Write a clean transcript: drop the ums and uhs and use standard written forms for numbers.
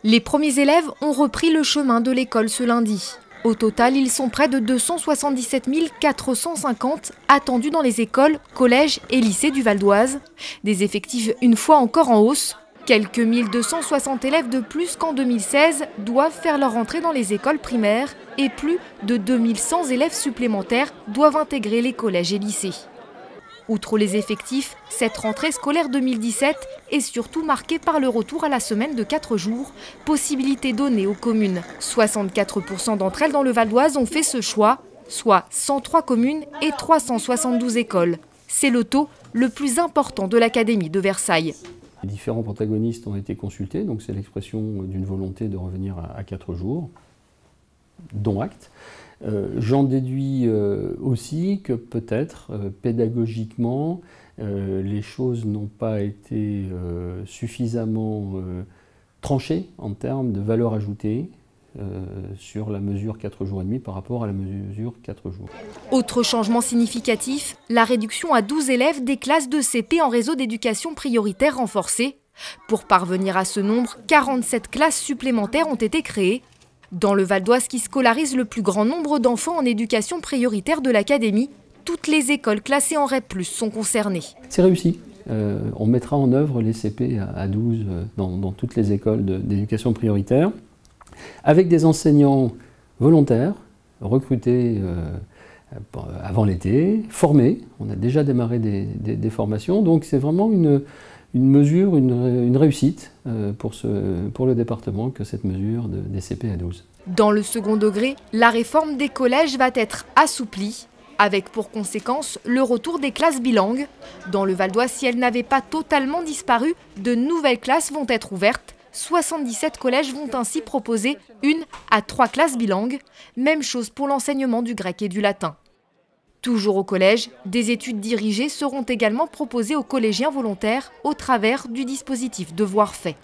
Les premiers élèves ont repris le chemin de l'école ce lundi. Au total, ils sont près de 277 450 attendus dans les écoles, collèges et lycées du Val d'Oise. Des effectifs une fois encore en hausse. Quelques 1260 élèves de plus qu'en 2016 doivent faire leur entrée dans les écoles primaires et plus de 2100 élèves supplémentaires doivent intégrer les collèges et lycées. Outre les effectifs, cette rentrée scolaire 2017 est surtout marquée par le retour à la semaine de 4 jours, possibilité donnée aux communes. 64% d'entre elles dans le Val d'Oise ont fait ce choix, soit 103 communes et 372 écoles. C'est le taux le plus important de l'Académie de Versailles. Les différents protagonistes ont été consultés, donc c'est l'expression d'une volonté de revenir à 4 jours, dont acte. J'en déduis aussi que peut-être pédagogiquement, les choses n'ont pas été suffisamment tranchées en termes de valeur ajoutée sur la mesure 4 jours et demi par rapport à la mesure 4 jours. Autre changement significatif, la réduction à 12 élèves des classes de CP en réseau d'éducation prioritaire renforcée. Pour parvenir à ce nombre, 47 classes supplémentaires ont été créées. Dans le Val d'Oise qui scolarise le plus grand nombre d'enfants en éducation prioritaire de l'Académie, toutes les écoles classées en REP+, sont concernées. C'est réussi. On mettra en œuvre les CP à 12 dans toutes les écoles d'éducation prioritaire, avec des enseignants volontaires, recrutés avant l'été, formés. On a déjà démarré des formations, donc c'est vraiment une mesure, une réussite pour le département que cette mesure des CP à 12. Dans le second degré, la réforme des collèges va être assouplie, avec pour conséquence le retour des classes bilingues. Dans le Val d'Oise, si elles n'avaient pas totalement disparu, de nouvelles classes vont être ouvertes. 77 collèges vont ainsi proposer 1 à 3 classes bilingues. Même chose pour l'enseignement du grec et du latin. Toujours au collège, des études dirigées seront également proposées aux collégiens volontaires au travers du dispositif Devoirs faits.